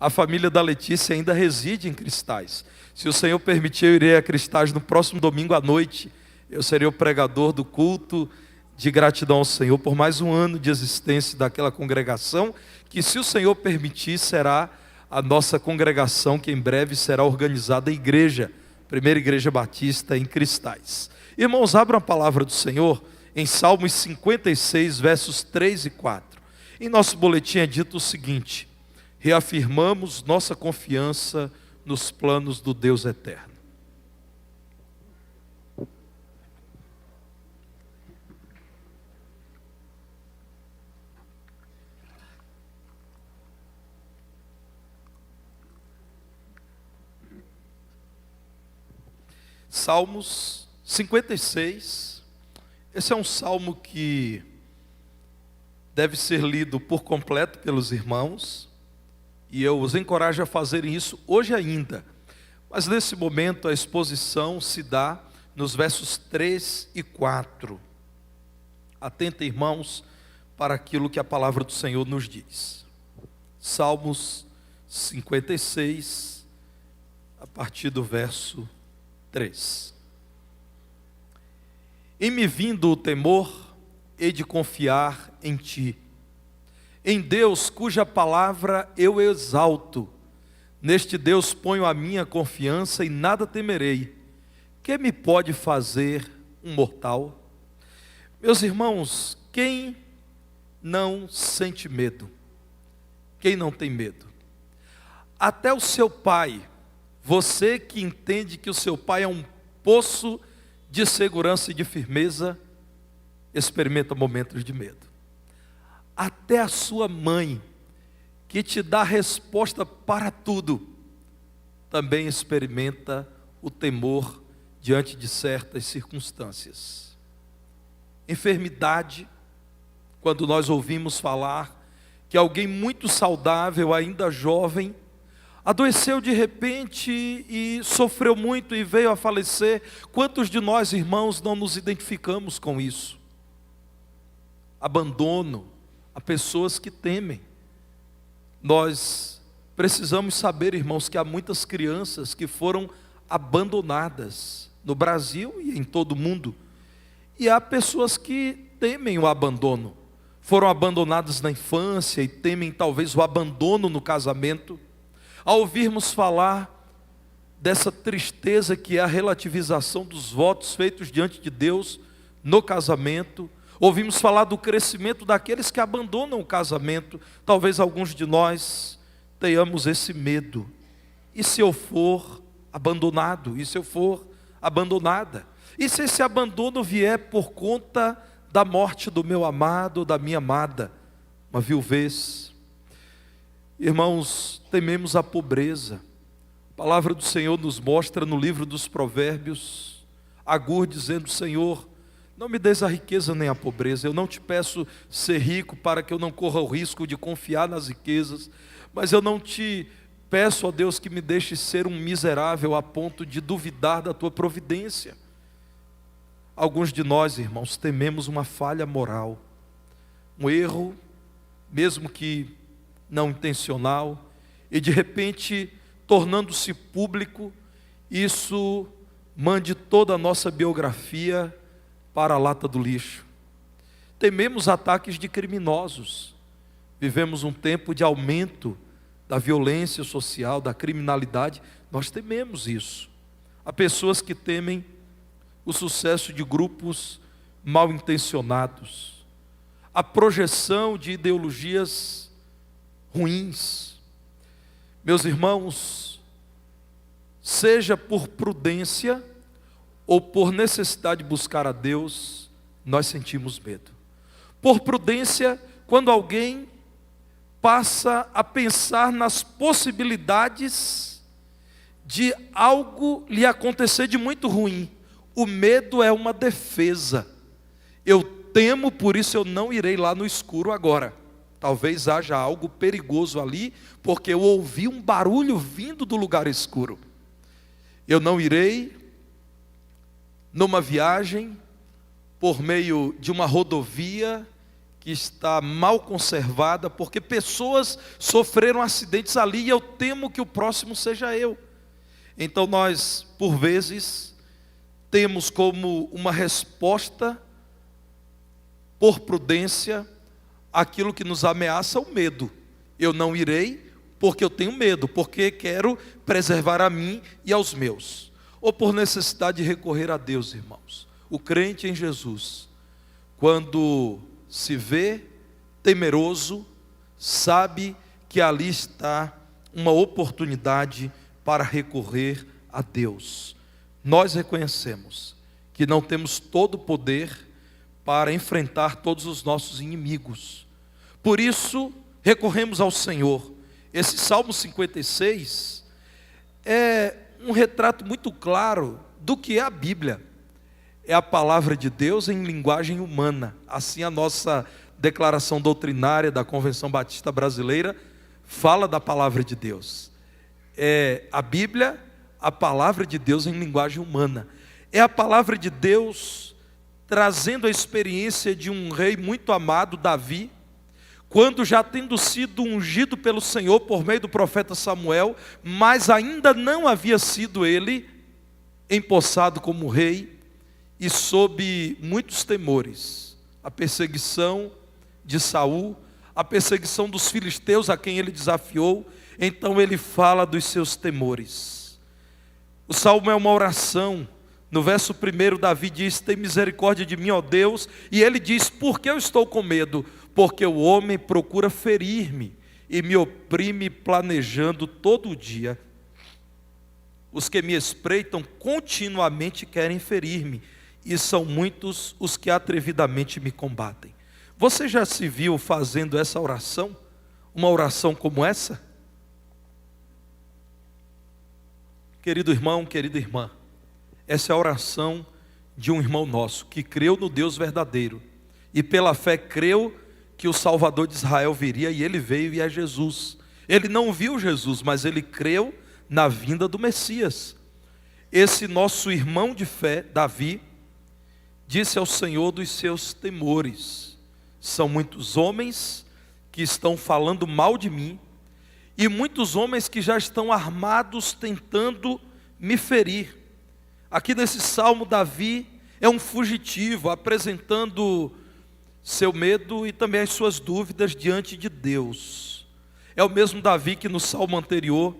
A família da Letícia ainda reside em Cristais. Se o Senhor permitir, eu irei a Cristais no próximo domingo à noite. Eu serei o pregador do culto de gratidão ao Senhor por mais um ano de existência daquela congregação, que, se o Senhor permitir, será a nossa congregação, que em breve será organizada a igreja, Primeira Igreja Batista em Cristais. Irmãos, abram a palavra do Senhor em Salmos 56, versos 3 e 4. Em nosso boletim é dito o seguinte: reafirmamos nossa confiança nos planos do Deus eterno. Salmos 56, esse é um salmo que deve ser lido por completo pelos irmãos, e eu os encorajo a fazerem isso hoje ainda. Mas nesse momento a exposição se dá nos versos 3 e 4. Atentem, irmãos, para aquilo que a palavra do Senhor nos diz. Salmos 56, a partir do verso 3. Em me vindo o temor, hei de confiar em ti. Em Deus, cuja palavra eu exalto. Neste Deus ponho a minha confiança e nada temerei. Que me pode fazer um mortal? Meus irmãos, quem não sente medo? Quem não tem medo? Até o seu pai, você que entende que o seu pai é um poço de segurança e de firmeza, experimenta momentos de medo. Até a sua mãe, que te dá resposta para tudo, também experimenta o temor diante de certas circunstâncias. Enfermidade, quando nós ouvimos falar que alguém muito saudável, ainda jovem, adoeceu de repente e sofreu muito e veio a falecer. Quantos de nós, irmãos, não nos identificamos com isso? Abandono a pessoas que temem. Nós precisamos saber, irmãos, que há muitas crianças que foram abandonadas no Brasil e em todo o mundo. E há pessoas que temem o abandono. Foram abandonadas na infância e temem talvez o abandono no casamento. Ao ouvirmos falar dessa tristeza que é a relativização dos votos feitos diante de Deus no casamento, ouvimos falar do crescimento daqueles que abandonam o casamento. Talvez alguns de nós tenhamos esse medo. E se eu for abandonado? E se eu for abandonada? E se esse abandono vier por conta da morte do meu amado, da minha amada, uma viuvez? Irmãos, tememos a pobreza. A palavra do Senhor nos mostra no livro dos Provérbios, Agur dizendo: Senhor, não me des a riqueza nem a pobreza. Eu não te peço ser rico para que eu não corra o risco de confiar nas riquezas, mas eu não te peço, ó Deus, que me deixe ser um miserável a ponto de duvidar da tua providência. Alguns de nós, irmãos, tememos uma falha moral, um erro, mesmo que não intencional, e de repente, tornando-se público, isso mande toda a nossa biografia para a lata do lixo. Tememos ataques de criminosos. Vivemos um tempo de aumento da violência social, da criminalidade. Nós tememos isso. Há pessoas que temem o sucesso de grupos mal intencionados, a projeção de ideologias ruins. Meus irmãos, seja por prudência ou por necessidade de buscar a Deus, nós sentimos medo. Por prudência, quando alguém passa a pensar nas possibilidades de algo lhe acontecer de muito ruim. O medo é uma defesa. Eu temo, por isso eu não irei lá no escuro agora. Talvez haja algo perigoso ali, porque eu ouvi um barulho vindo do lugar escuro. Eu não irei numa viagem por meio de uma rodovia que está mal conservada, porque pessoas sofreram acidentes ali e eu temo que o próximo seja eu. Então nós, por vezes, temos como uma resposta, por prudência, aquilo que nos ameaça o medo. Eu não irei porque eu tenho medo, porque quero preservar a mim e aos meus. Ou por necessidade de recorrer a Deus, irmãos. O crente em Jesus, quando se vê temeroso, sabe que ali está uma oportunidade para recorrer a Deus. Nós reconhecemos que não temos todo o poder para enfrentar todos os nossos inimigos. Por isso, recorremos ao Senhor. Esse Salmo 56 é um retrato muito claro do que é a Bíblia. É a palavra de Deus em linguagem humana. Assim a nossa declaração doutrinária da Convenção Batista Brasileira fala da palavra de Deus. É a Bíblia, a palavra de Deus em linguagem humana. É a palavra de Deus trazendo a experiência de um rei muito amado, Davi, quando já tendo sido ungido pelo Senhor por meio do profeta Samuel, mas ainda não havia sido ele empossado como rei, e sob muitos temores, a perseguição de Saul, a perseguição dos filisteus a quem ele desafiou. Então ele fala dos seus temores. O salmo é uma oração. No verso 1, Davi diz: tem misericórdia de mim, ó Deus. E ele diz: por que eu estou com medo? Porque o homem procura ferir-me e me oprime planejando todo o dia. Os que me espreitam continuamente querem ferir-me, e são muitos os que atrevidamente me combatem. Você já se viu fazendo essa oração? Uma oração como essa? Querido irmão, querida irmã, essa é a oração de um irmão nosso, que creu no Deus verdadeiro, e pela fé creu que o Salvador de Israel viria, e ele veio e é Jesus. Ele não viu Jesus, mas ele creu na vinda do Messias. Esse nosso irmão de fé, Davi, disse ao Senhor dos seus temores: são muitos homens que estão falando mal de mim, e muitos homens que já estão armados tentando me ferir. Aqui nesse salmo, Davi é um fugitivo, apresentando seu medo e também as suas dúvidas diante de Deus. É o mesmo Davi que no salmo anterior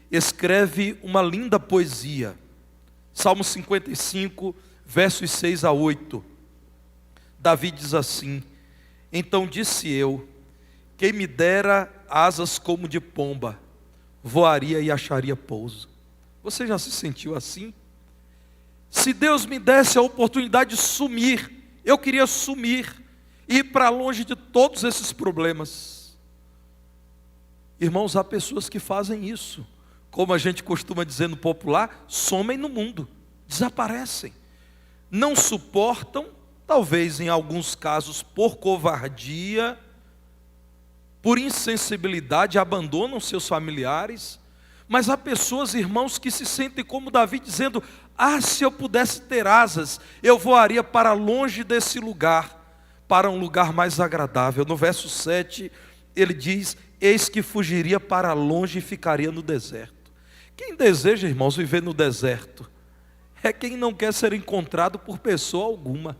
escreve uma linda poesia. Salmo 55, versos 6 a 8. Davi diz assim: então disse eu, quem me dera asas como de pomba, voaria e acharia pouso. Você já se sentiu assim? Se Deus me desse a oportunidade de sumir, eu queria sumir, ir para longe de todos esses problemas. Irmãos, há pessoas que fazem isso, como a gente costuma dizer no popular, somem no mundo, desaparecem. Não suportam, talvez em alguns casos por covardia, por insensibilidade, abandonam seus familiares. Mas há pessoas, irmãos, que se sentem como Davi, dizendo: ah, se eu pudesse ter asas, eu voaria para longe desse lugar, para um lugar mais agradável. No verso 7, ele diz: eis que fugiria para longe e ficaria no deserto. Quem deseja, irmãos, viver no deserto? É quem não quer ser encontrado por pessoa alguma.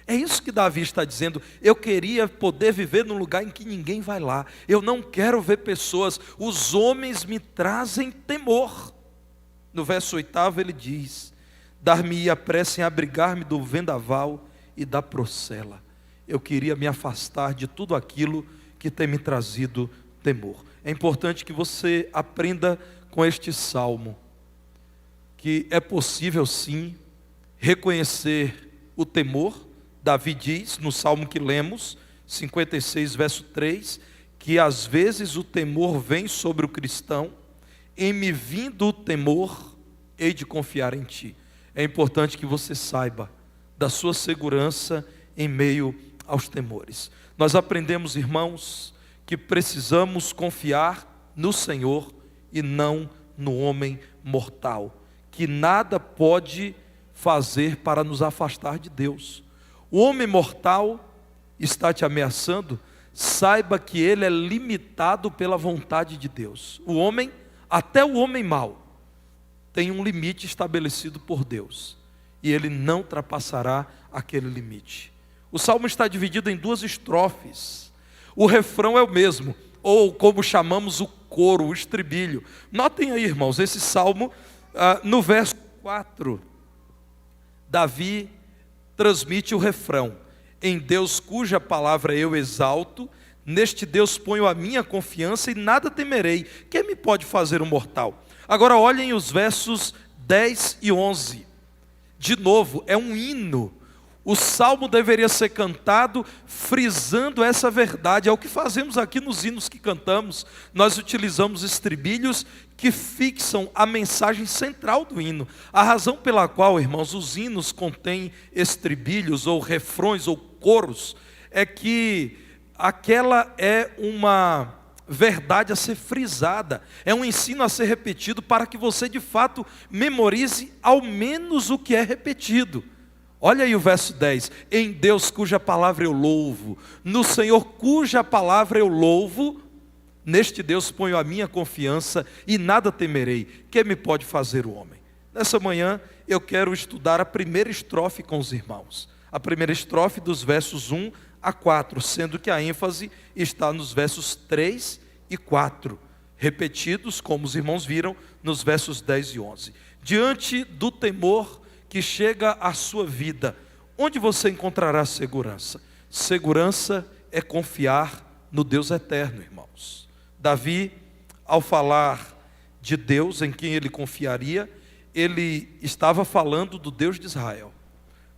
É isso que Davi está dizendo: eu queria poder viver num lugar em que ninguém vai lá. Eu não quero ver pessoas. Os homens me trazem temor. No verso 8 ele diz: dar-me-ia pressa em abrigar-me do vendaval e da procela. Eu queria me afastar de tudo aquilo que tem me trazido temor. É importante que você aprenda com este salmo que é possível sim reconhecer o temor. Davi diz no salmo que lemos, 56 verso 3, que às vezes o temor vem sobre o cristão. Em me vindo o temor, hei de confiar em ti. É importante que você saiba da sua segurança em meio aos temores. Nós aprendemos, irmãos, que precisamos confiar no Senhor e não no homem mortal, que nada pode fazer para nos afastar de Deus. O homem mortal está te ameaçando, saiba que ele é limitado pela vontade de Deus. O homem, até o homem mau, tem um limite estabelecido por Deus, e ele não ultrapassará aquele limite. O salmo está dividido em 2 estrofes. O refrão é o mesmo, ou como chamamos o coro, o estribilho. Notem aí, irmãos, esse salmo, no verso 4, Davi transmite o refrão: em Deus cuja palavra eu exalto, neste Deus ponho a minha confiança e nada temerei. Quem me pode fazer um mortal? Agora olhem os versos 10 e 11. De novo, é um hino. O salmo deveria ser cantado frisando essa verdade. É o que fazemos aqui nos hinos que cantamos. Nós utilizamos estribilhos que fixam a mensagem central do hino. A razão pela qual, irmãos, os hinos contêm estribilhos ou refrões ou coros é que aquela é uma verdade a ser frisada, é um ensino a ser repetido para que você de fato memorize ao menos o que é repetido. Olha aí o verso 10: em Deus cuja palavra eu louvo, no Senhor cuja palavra eu louvo, neste Deus ponho a minha confiança e nada temerei. Que me pode fazer o homem? Nessa manhã eu quero estudar a primeira estrofe com os irmãos. A primeira estrofe dos versos 1 a 4, sendo que a ênfase está nos versos 3 e 4, repetidos, como os irmãos viram, nos versos 10 e 11. Diante do temor que chega à sua vida, onde você encontrará segurança? Segurança é confiar no Deus eterno, irmãos. Davi, ao falar de Deus em quem ele confiaria, ele estava falando do Deus de Israel,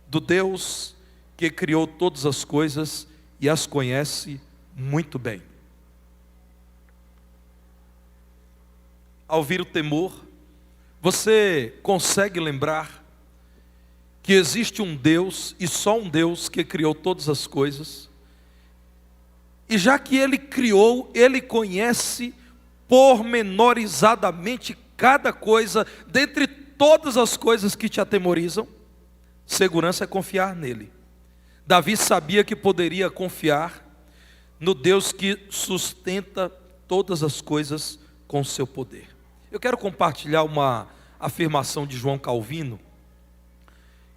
do Deus que criou todas as coisas e as conhece muito bem. Ao ouvir o temor, você consegue lembrar que existe um Deus, e só um Deus, que criou todas as coisas, e já que Ele criou, Ele conhece pormenorizadamente cada coisa, dentre todas as coisas que te atemorizam. Segurança é confiar nele. Davi sabia que poderia confiar no Deus que sustenta todas as coisas com o seu poder. Eu quero compartilhar uma afirmação de João Calvino,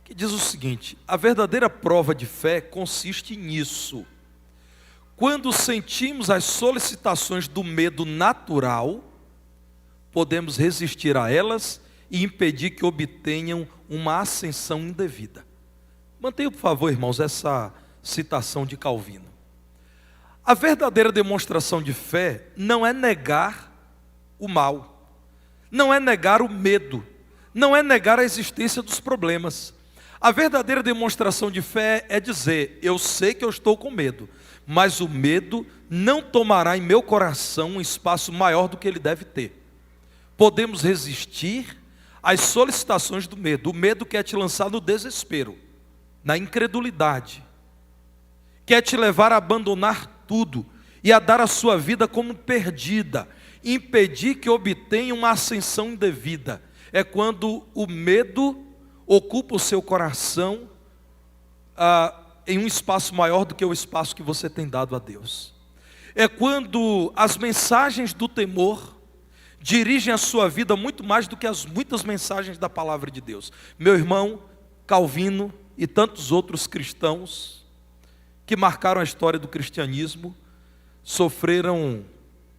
que diz o seguinte: a verdadeira prova de fé consiste nisso. Quando sentimos as solicitações do medo natural, podemos resistir a elas e impedir que obtenham uma ascensão indevida. Mantenha, por favor, irmãos, essa citação de Calvino. A verdadeira demonstração de fé não é negar o mal, não é negar o medo, não é negar a existência dos problemas. A verdadeira demonstração de fé é dizer: eu sei que eu estou com medo, mas o medo não tomará em meu coração um espaço maior do que ele deve ter. Podemos resistir às solicitações do medo. O medo quer te lançar no desespero, na incredulidade, quer te levar a abandonar tudo e a dar a sua vida como perdida, impedir que obtenha uma ascensão indevida. É quando o medo ocupa o seu coração em um espaço maior do que o espaço que você tem dado a Deus. É quando as mensagens do temor dirigem a sua vida muito mais do que as muitas mensagens da palavra de Deus. Meu irmão Calvino e tantos outros cristãos que marcaram a história do cristianismo sofreram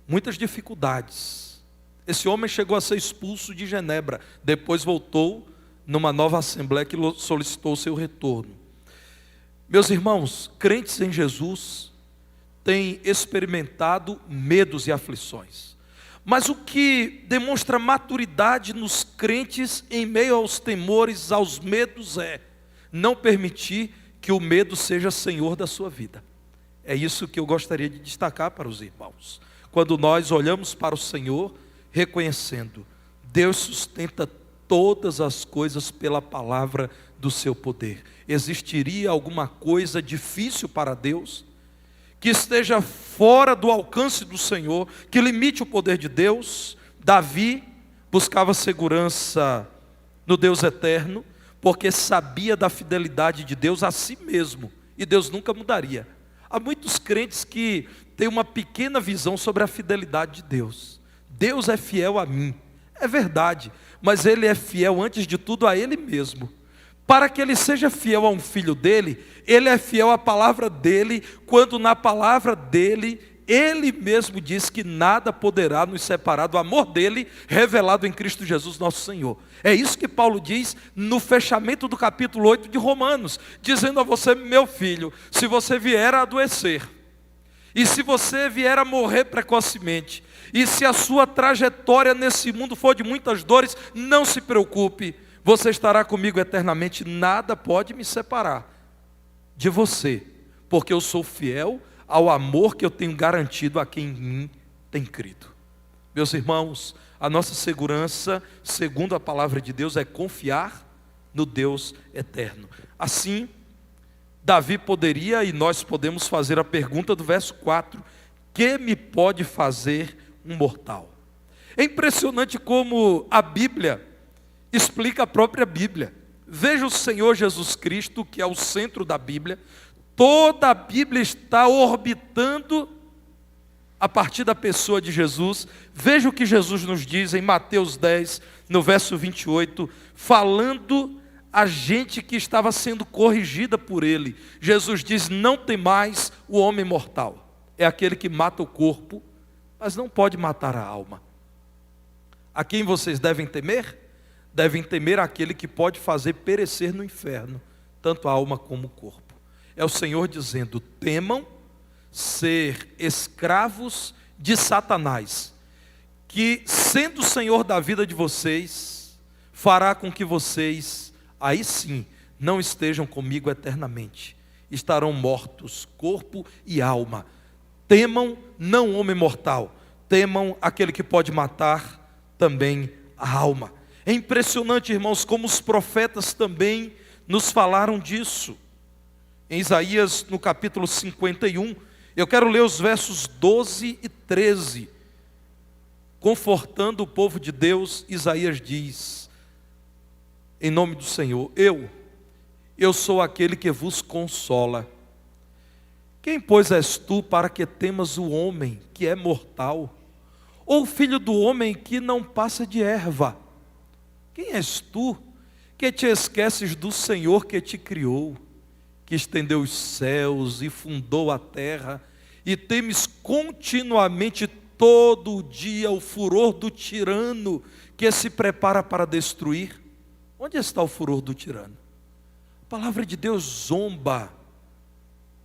muitas dificuldades. Esse homem chegou a ser expulso de Genebra, depois voltou numa nova assembleia que solicitou o seu retorno. Meus irmãos, crentes em Jesus têm experimentado medos e aflições, mas o que demonstra maturidade nos crentes em meio aos temores, aos medos, é não permitir que o medo seja senhor da sua vida. É isso que eu gostaria de destacar para os irmãos. Quando nós olhamos para o Senhor, reconhecendo: Deus sustenta todas as coisas pela palavra do seu poder. Existiria alguma coisa difícil para Deus, que esteja fora do alcance do Senhor, que limite o poder de Deus? Davi buscava segurança no Deus eterno, porque sabia da fidelidade de Deus a si mesmo, e Deus nunca mudaria. Há muitos crentes que têm uma pequena visão sobre a fidelidade de Deus. Deus é fiel a mim, é verdade, mas Ele é fiel antes de tudo a Ele mesmo. Para que Ele seja fiel a um filho dele, Ele é fiel à palavra dele, quando na palavra dele, Ele mesmo diz que nada poderá nos separar do amor dele, revelado em Cristo Jesus nosso Senhor. É isso que Paulo diz no fechamento do capítulo 8 de Romanos, dizendo a você, meu filho, se você vier a adoecer, e se você vier a morrer precocemente, e se a sua trajetória nesse mundo for de muitas dores, não se preocupe, você estará comigo eternamente, nada pode me separar de você, porque eu sou fiel ao amor que eu tenho garantido a quem em mim tem crido. Meus irmãos, a nossa segurança, segundo a palavra de Deus, é confiar no Deus eterno. Assim, Davi poderia, e nós podemos fazer a pergunta do verso 4, que me pode fazer um mortal? É impressionante como a Bíblia explica a própria Bíblia. Veja o Senhor Jesus Cristo, que é o centro da Bíblia. Toda a Bíblia está orbitando a partir da pessoa de Jesus. Veja o que Jesus nos diz em Mateus 10, no verso 28, falando a gente que estava sendo corrigida por ele. Jesus diz, não temais o homem mortal. É aquele que mata o corpo, mas não pode matar a alma. A quem vocês devem temer? Devem temer aquele que pode fazer perecer no inferno, tanto a alma como o corpo. É o Senhor dizendo, temam ser escravos de Satanás, que sendo o Senhor da vida de vocês, fará com que vocês, aí sim, não estejam comigo eternamente. Estarão mortos, corpo e alma. Temam não o homem mortal, temam aquele que pode matar também a alma. É impressionante, irmãos, como os profetas também nos falaram disso. Em Isaías, no capítulo 51, eu quero ler os versos 12 e 13. Confortando o povo de Deus, Isaías diz, em nome do Senhor, eu sou aquele que vos consola. Quem, pois, és tu para que temas o homem que é mortal? Ou o filho do homem que não passa de erva? Quem és tu que te esqueces do Senhor que te criou, que estendeu os céus e fundou a terra, e temes continuamente todo o dia o furor do tirano que se prepara para destruir? Onde está o furor do tirano? A palavra de Deus zomba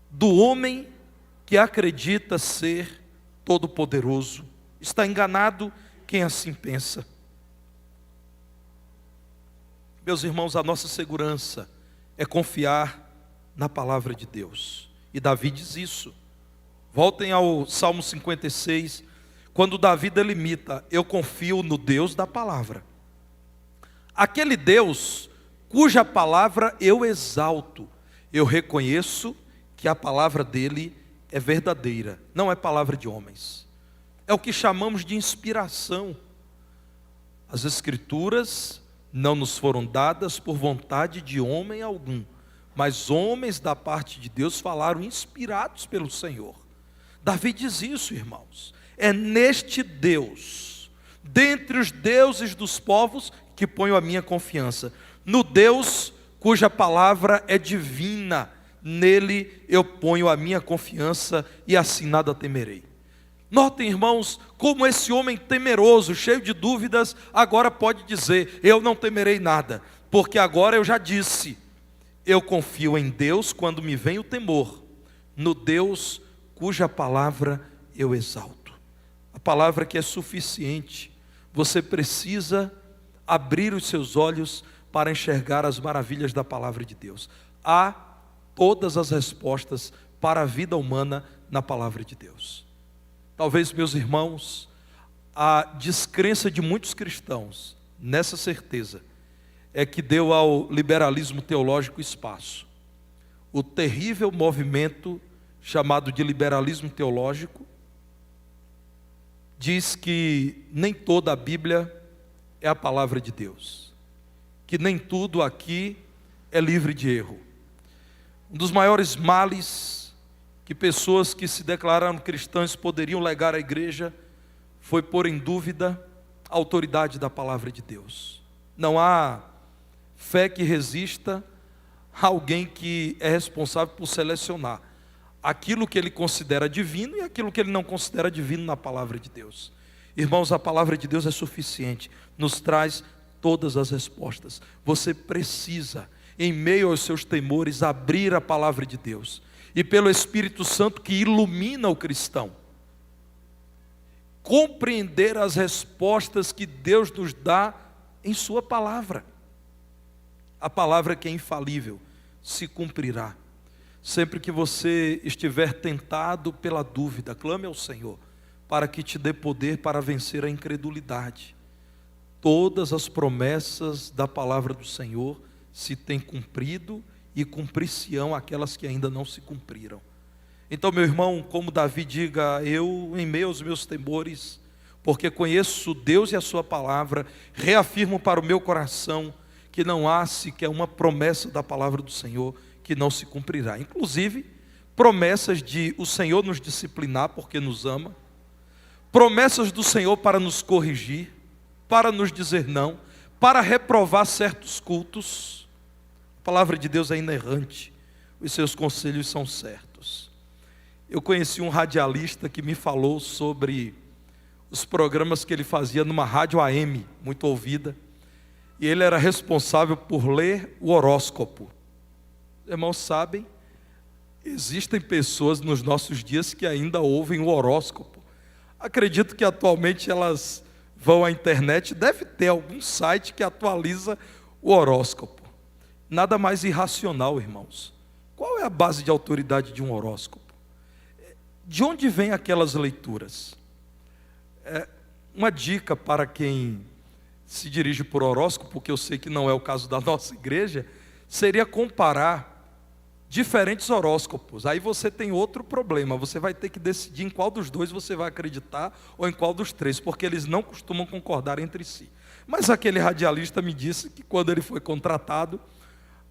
do homem que acredita ser todo-poderoso. Está enganado quem assim pensa. Meus irmãos, a nossa segurança é confiar na palavra de Deus. E Davi diz isso. Voltem ao Salmo 56, quando Davi delimita, eu confio no Deus da palavra. Aquele Deus cuja palavra eu exalto, eu reconheço que a palavra dele é verdadeira, não é palavra de homens. É o que chamamos de inspiração. As Escrituras não nos foram dadas por vontade de homem algum, mas homens da parte de Deus falaram inspirados pelo Senhor. Davi diz isso, irmãos. É neste Deus, dentre os deuses dos povos, que ponho a minha confiança. No Deus cuja palavra é divina, nele eu ponho a minha confiança e assim nada temerei. Notem, irmãos, como esse homem temeroso, cheio de dúvidas, agora pode dizer, eu não temerei nada, porque agora eu já disse, eu confio em Deus quando me vem o temor, no Deus cuja palavra eu exalto. A palavra que é suficiente, você precisa abrir os seus olhos para enxergar as maravilhas da palavra de Deus. Há todas as respostas para a vida humana na palavra de Deus. Talvez, meus irmãos, a descrença de muitos cristãos nessa certeza é que deu ao liberalismo teológico espaço. O terrível movimento chamado de liberalismo teológico diz que nem toda a Bíblia é a palavra de Deus, que nem tudo aqui é livre de erro. Um dos maiores males que pessoas que se declararam cristãs poderiam legar à igreja foi pôr em dúvida a autoridade da palavra de Deus. Não há fé que resista a alguém que é responsável por selecionar aquilo que ele considera divino e aquilo que ele não considera divino na palavra de Deus. Irmãos, a palavra de Deus é suficiente, nos traz todas as respostas. Você precisa, em meio aos seus temores, abrir a palavra de Deus, e pelo Espírito Santo que ilumina o cristão, compreender as respostas que Deus nos dá em sua palavra. A palavra que é infalível se cumprirá. Sempre que você estiver tentado pela dúvida, clame ao Senhor para que te dê poder para vencer a incredulidade. Todas as promessas da palavra do Senhor se têm cumprido e cumprir-se-ão aquelas que ainda não se cumpriram. Então, meu irmão, como Davi, diga: eu, em meio aos meus temores, porque conheço Deus e a sua palavra, reafirmo para o meu coração que não há sequer uma promessa da palavra do Senhor que não se cumprirá. Inclusive, promessas de o Senhor nos disciplinar porque nos ama, promessas do Senhor para nos corrigir, para nos dizer não, para reprovar certos cultos. A palavra de Deus é inerrante, os seus conselhos são certos. Eu conheci um radialista que me falou sobre os programas que ele fazia numa rádio AM, muito ouvida, e ele era responsável por ler o horóscopo. Irmãos, sabem, existem pessoas nos nossos dias que ainda ouvem o horóscopo. Acredito que atualmente elas vão à internet, deve ter algum site que atualiza o horóscopo. Nada mais irracional, irmãos. Qual é a base de autoridade de um horóscopo? De onde vêm aquelas leituras? Uma dica para quem se dirige por horóscopo, porque eu sei que não é o caso da nossa igreja, seria comparar diferentes horóscopos. Aí você tem outro problema, você vai ter que decidir em qual dos dois você vai acreditar ou em qual dos três, porque eles não costumam concordar entre si. Mas aquele radialista me disse que quando ele foi contratado,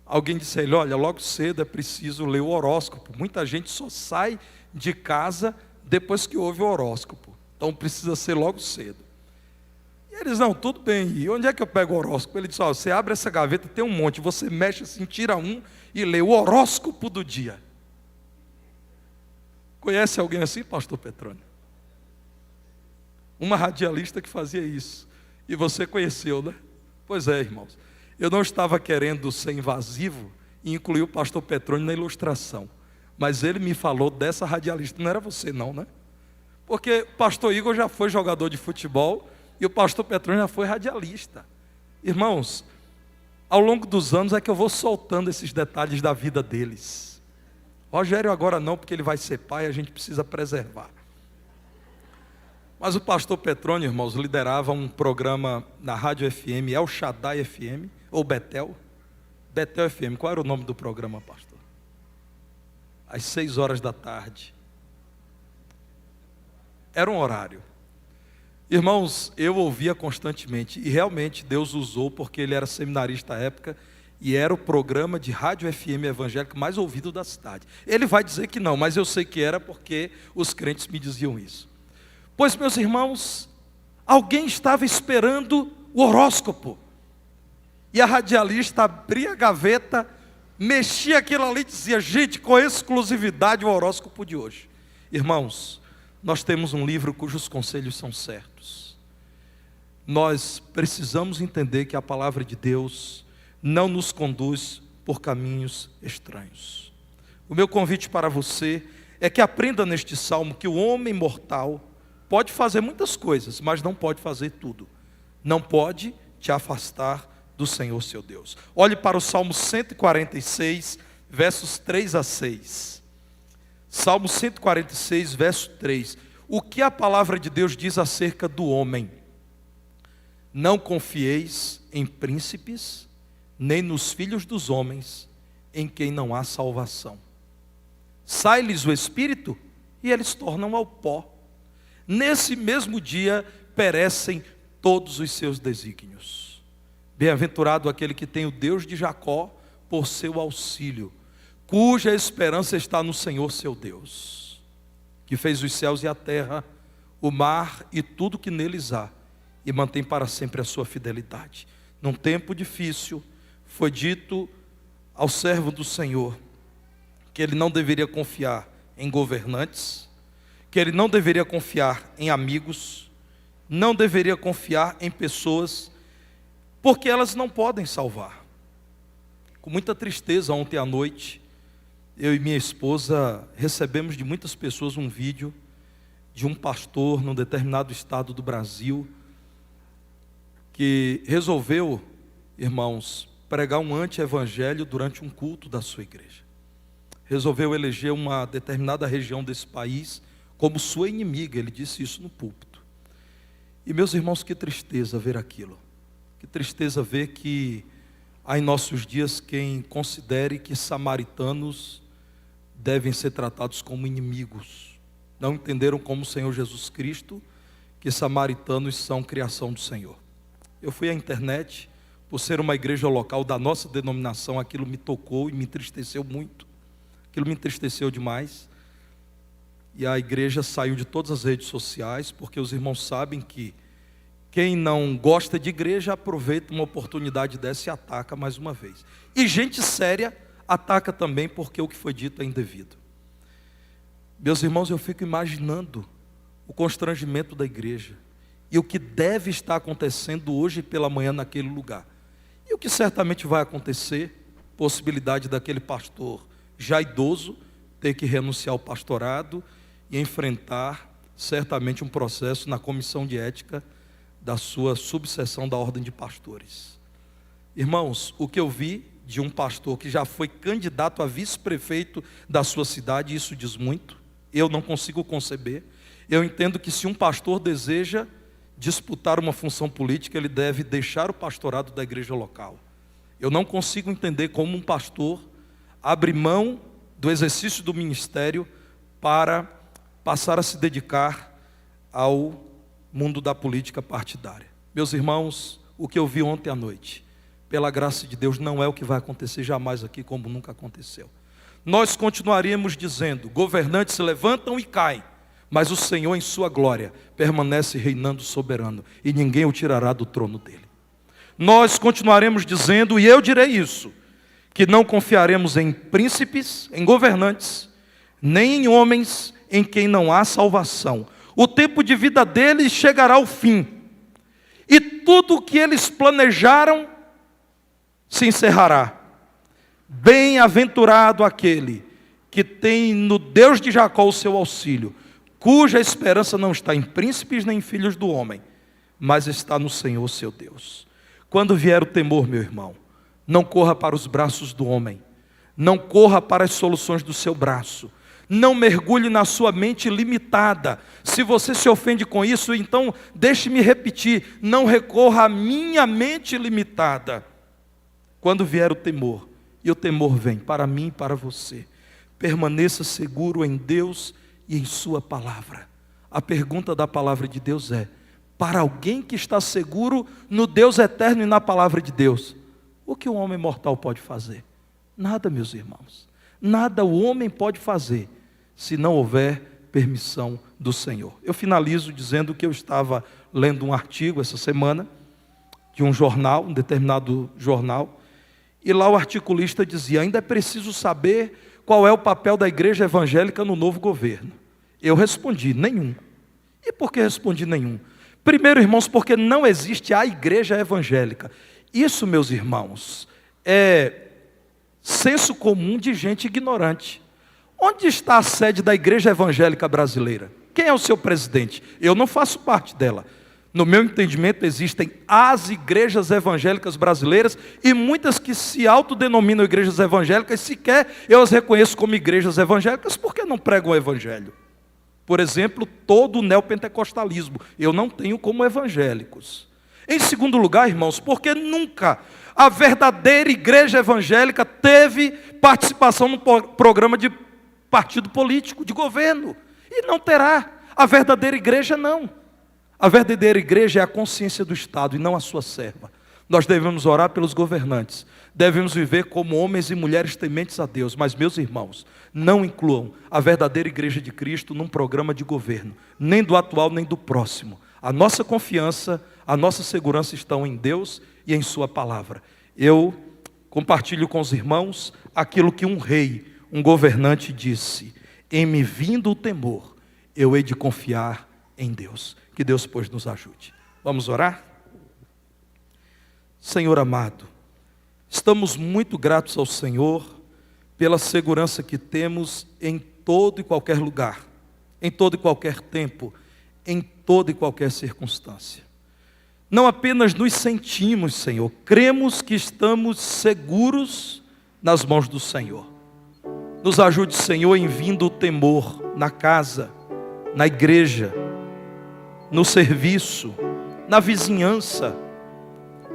alguém disse a ele: olha, logo cedo é preciso ler o horóscopo. Muita gente só sai de casa depois que ouve o horóscopo, então precisa ser logo cedo. E eles: não, tudo bem, e onde é que eu pego o horóscopo? Ele disse: ó, você abre essa gaveta, tem um monte, você mexe assim, tira um e lê o horóscopo do dia. Conhece alguém assim, pastor Petrônio? Uma radialista que fazia isso, e você conheceu, né? Pois é, irmãos, eu não estava querendo ser invasivo e incluir o pastor Petrônio na ilustração, mas ele me falou dessa radialista. Não era você não, né? Porque o pastor Igor já foi jogador de futebol e o pastor Petrônio já foi radialista. Irmãos, ao longo dos anos é que eu vou soltando esses detalhes da vida deles. Rogério agora não, porque ele vai ser pai, a gente precisa preservar. Mas o pastor Petrônio, irmãos, liderava um programa na Rádio FM, El Shaddai FM, ou Betel? Betel FM, qual era o nome do programa, pastor? Às 6 horas da tarde. Era um horário. Irmãos, eu ouvia constantemente, e realmente Deus usou, porque ele era seminarista à época, e era o programa de rádio FM evangélico mais ouvido da cidade. Ele vai dizer que não, mas eu sei que era porque os crentes me diziam isso. Pois, meus irmãos, alguém estava esperando o horóscopo, e a radialista abria a gaveta, mexia aquilo ali e dizia: gente, com exclusividade o horóscopo de hoje. Irmãos, nós temos um livro cujos conselhos são certos. Nós precisamos entender que a palavra de Deus não nos conduz por caminhos estranhos. O meu convite para você é que aprenda neste salmo que o homem mortal pode fazer muitas coisas, mas não pode fazer tudo. Não pode te afastar do Senhor seu Deus. Olhe para o Salmo 146, versos 3 a 6. Salmo 146, verso 3. O que a palavra de Deus diz acerca do homem? Não confieis em príncipes, nem nos filhos dos homens, em quem não há salvação. Sai-lhes o espírito, e eles tornam ao pó. Nesse mesmo dia perecem todos os seus desígnios. Bem-aventurado aquele que tem o Deus de Jacó por seu auxílio, cuja esperança está no Senhor seu Deus, que fez os céus e a terra, o mar e tudo que neles há, e mantém para sempre a sua fidelidade. Num tempo difícil, foi dito ao servo do Senhor que ele não deveria confiar em governantes, que ele não deveria confiar em amigos, não deveria confiar em pessoas, porque elas não podem salvar. Com muita tristeza, ontem à noite, eu e minha esposa recebemos de muitas pessoas um vídeo de um pastor num determinado estado do Brasil que resolveu, irmãos, pregar um anti-evangelho durante um culto da sua igreja. Resolveu eleger uma determinada região desse país como sua inimiga, ele disse isso no púlpito. E meus irmãos, que tristeza ver aquilo. Que tristeza ver que há em nossos dias quem considere que samaritanos devem ser tratados como inimigos. Não entenderam como o Senhor Jesus Cristo que samaritanos são criação do Senhor. Eu fui à internet, por ser uma igreja local da nossa denominação, aquilo me tocou e me entristeceu muito. Aquilo me entristeceu demais. E a igreja saiu de todas as redes sociais, porque os irmãos sabem que quem não gosta de igreja aproveita uma oportunidade dessa e ataca mais uma vez. E gente séria ataca também porque o que foi dito é indevido. Meus irmãos, eu fico imaginando o constrangimento da igreja e o que deve estar acontecendo hoje pela manhã naquele lugar. E o que certamente vai acontecer, possibilidade daquele pastor já idoso ter que renunciar ao pastorado e enfrentar certamente um processo na comissão de ética da sua subseção da ordem de pastores. Irmãos, o que eu vi de um pastor que já foi candidato a vice-prefeito da sua cidade, isso diz muito. Eu não consigo conceber. Eu entendo que se um pastor deseja disputar uma função política, ele deve deixar o pastorado da igreja local. Eu não consigo entender como um pastor abre mão do exercício do ministério para passar a se dedicar ao mundo da política partidária. Meus irmãos, o que eu vi ontem à noite, pela graça de Deus, não é o que vai acontecer jamais aqui, como nunca aconteceu. Nós continuaríamos dizendo: governantes se levantam e caem, mas o Senhor em sua glória permanece reinando soberano, e ninguém o tirará do trono dele. Nós continuaremos dizendo, e eu direi isso, que não confiaremos em príncipes, em governantes, nem em homens em quem não há salvação. O tempo de vida deles chegará ao fim, e tudo o que eles planejaram se encerrará. Bem-aventurado aquele que tem no Deus de Jacó o seu auxílio, cuja esperança não está em príncipes nem em filhos do homem, mas está no Senhor seu Deus. Quando vier o temor, meu irmão, não corra para os braços do homem, não corra para as soluções do seu braço, não mergulhe na sua mente limitada. Se você se ofende com isso, então deixe-me repetir, não recorra à minha mente limitada. Quando vier o temor, e o temor vem para mim e para você, permaneça seguro em Deus e em sua palavra. A pergunta da palavra de Deus é: para alguém que está seguro no Deus eterno e na palavra de Deus, o que um homem mortal pode fazer? Nada, meus irmãos. Nada o homem pode fazer se não houver permissão do Senhor. Eu finalizo dizendo que eu estava lendo um artigo essa semana de um jornal, um determinado jornal, e lá o articulista dizia: ainda é preciso saber qual é o papel da igreja evangélica no novo governo. Eu respondi: nenhum. E por que respondi nenhum? Primeiro, irmãos, porque não existe a igreja evangélica. Isso, meus irmãos, é senso comum de gente ignorante. Onde está a sede da igreja evangélica brasileira? Quem é o seu presidente? Eu não faço parte dela. No meu entendimento, existem as igrejas evangélicas brasileiras e muitas que se autodenominam igrejas evangélicas, sequer eu as reconheço como igrejas evangélicas porque não pregam o evangelho. Por exemplo, todo o neopentecostalismo eu não tenho como evangélicos. Em segundo lugar, irmãos, porque nunca a verdadeira igreja evangélica teve participação no programa de partido político, de governo, e não terá. A verdadeira igreja não. A verdadeira igreja é a consciência do Estado e não a sua serva. Nós devemos orar pelos governantes. Devemos viver como homens e mulheres tementes a Deus. Mas, meus irmãos, não incluam a verdadeira igreja de Cristo num programa de governo, nem do atual, nem do próximo. A nossa confiança, a nossa segurança estão em Deus e em sua palavra. Eu compartilho com os irmãos aquilo que um rei, um governante disse: em me vindo o temor, eu hei de confiar em Deus. Que Deus, pois, nos ajude. Vamos orar? Senhor amado, estamos muito gratos ao Senhor pela segurança que temos em todo e qualquer lugar, em todo e qualquer tempo, em toda e qualquer circunstância. Não apenas nos sentimos, Senhor, cremos que estamos seguros nas mãos do Senhor. Nos ajude, Senhor, em vindo o temor na casa, na igreja, no serviço, na vizinhança,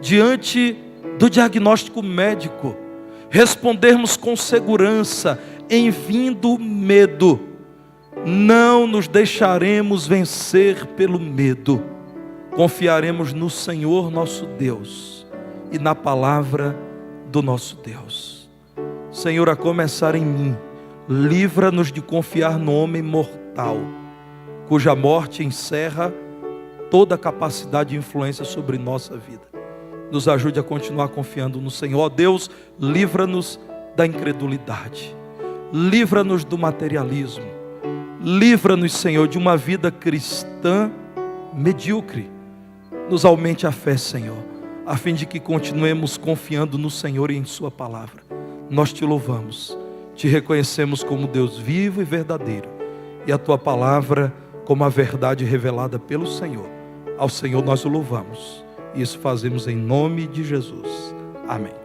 diante do diagnóstico médico, respondermos com segurança, em vindo medo. Não nos deixaremos vencer pelo medo. Confiaremos no Senhor nosso Deus e na palavra do nosso Deus. Senhor, a começar em mim, livra-nos de confiar no homem mortal, cuja morte encerra toda a capacidade de influência sobre nossa vida. Nos ajude a continuar confiando no Senhor. Ó Deus, livra-nos da incredulidade, livra-nos do materialismo, livra-nos, Senhor, de uma vida cristã medíocre. Nos aumente a fé, Senhor, a fim de que continuemos confiando no Senhor e em sua palavra. Nós te louvamos, te reconhecemos como Deus vivo e verdadeiro, e a tua palavra como a verdade revelada pelo Senhor. Ao Senhor nós o louvamos. Isso fazemos em nome de Jesus. Amém.